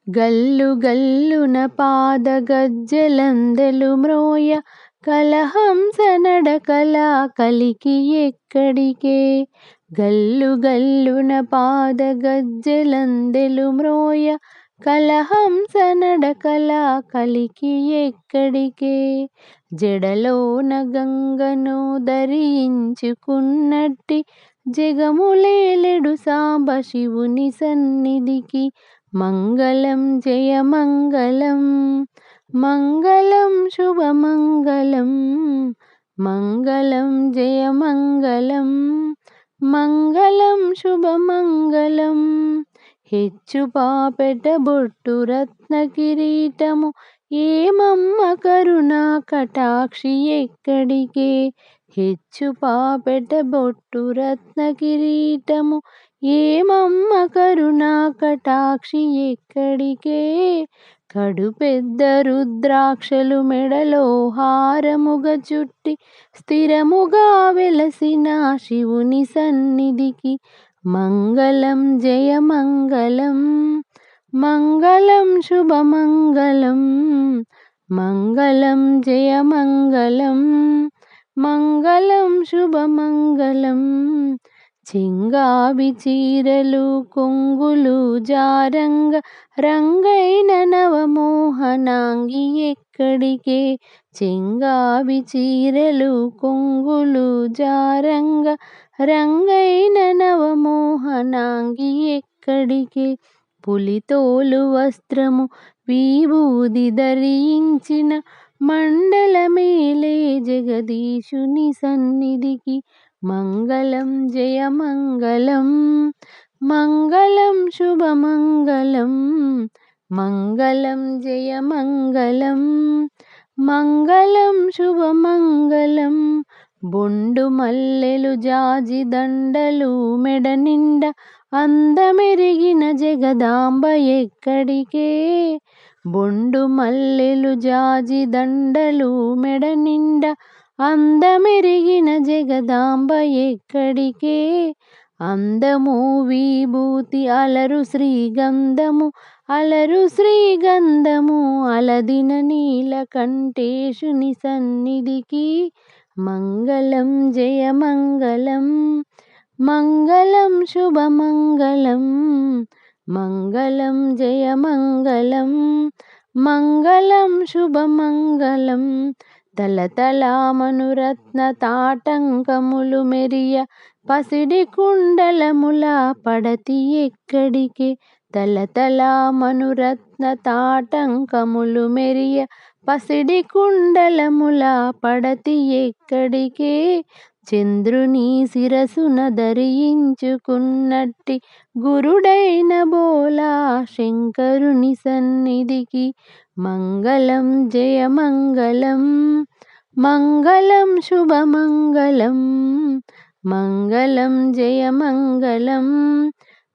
గల్లు గల్లున పాదగజ్జెలందెలు మ్రోయ కలహంస నడకల కలికి ఎక్కడికే. గల్లు గల్లున పాదగజ్జెలందెలు మ్రోయ కలహంస నడకల కలికి ఎక్కడికే. జడలోన గంగను ధరించుకున్నట్టి జగములేలెడు సాంబశివుని సన్నిధికి. మంగళం జయ మంగళం మంగళం శుభమంగళం మంగళం జయ మంగళం మంగళం శుభమంగళం. హెచ్చు పాపెట బొట్టు రత్న కిరీటము ఏమమ్మ కరుణా కటాక్షి ఎక్కడికే. హెచ్చు పాపెట బొట్టు రత్న కిరీటము ఏమమ్మ కరుణా కటాక్షి ఎక్కడికే. కడు పెద్ద రుద్రాక్షలు మెడలో హారముగ చుట్టి స్థిరముగా వెలసిన శివుని సన్నిధికి. మంగళం జయ మంగళం మంగళం శుభమంగళం మంగళం జయ మంగళం మంగళం శుభమంగళం. చెంగావి చీరలు కొంగులు జారంగ రంగైన నవమోహనాంగి ఎక్కడికే. చెంగావి చీరలు కొంగులు జారంగ రంగైన నవమోహనాంగి ఎక్కడికే. పులితోలు వస్త్రము విభూది ధరించిన మండలమేలే జగదీశుని సన్నిధికి. మంగళం జయ మంగళం మంగళం శుభమంగళం మంగళం జయ మంగళం మంగళం శుభమంగళం. బొండు మల్లెలు జాజి దండలు మెడ నిండ అందమెరిగిన జగదాంబ ఎక్కడికే. బొండు మల్లెలు జాజి దండలు మెడ నిండ అందమెరిగిన జగదాంబ ఎక్కడికే. అందము విభూతి అలరు శ్రీగంధము అలరు శ్రీగంధము అలదిన నీలకంఠేశుని సన్నిధికి. మంగళం జయ మంగళం మంగళం శుభమంగళం మంగళం జయ మంగళం మంగళం శుభమంగళం. తలతల మనురత్న తాటంకములు మెరియ పసిడి కుండలముల పడతి ఎక్కడికే. తలతల మనురత్న తాటంకములు మెరియ పసిడి కుండలముల పడతి ఎక్కడికే. చంద్రుని శిరసున ధరించుకున్నట్టి గురుడైన బోలా శంకరుని సన్నిధికి. మంగళం జయ మంగళం మంగళం శుభమంగళం మంగళం జయ మంగళం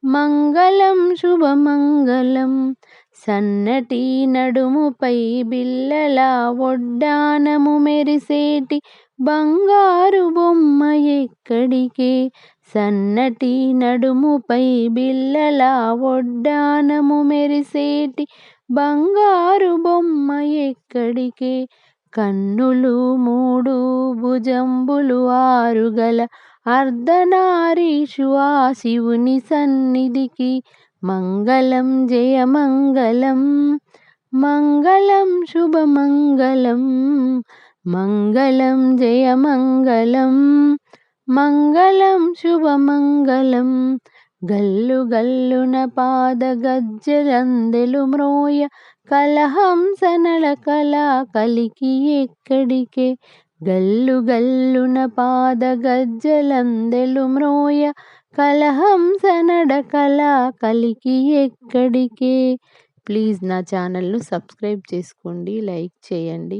మంగళం శుభమంగళం. సన్నటి నడుముపై బిల్లల ఒడ్డానము మెరిసేటి బంగారు బొమ్మ ఎక్కడికే. సన్నటి నడుముపై బిల్లల ఒడ్డానము మెరిసేటి బంగారు బొమ్మ ఎక్కడికే. కన్నులు మూడు భుజంబులు ఆరు గల అర్ధనారీషు ఆ శివుని సన్నిధికి. మంగళం జయ మంగళం మంగళం శుభమంగళం మంగళం జయ మంగళం మంగళం శుభమంగళం. గల్లు గల్లున పాదగజ్జెలందెలు మ్రోయ కలహంస నడకల కలికి ఎక్కడికే. గల్లు గల్లున పాదగజ్జెలందెలు మ్రోయ కలహంస నడకల కలికి ఎక్కడికే. ప్లీజ్ నా ఛానల్ను సబ్స్క్రైబ్ చేసుకోండి, లైక్ చేయండి.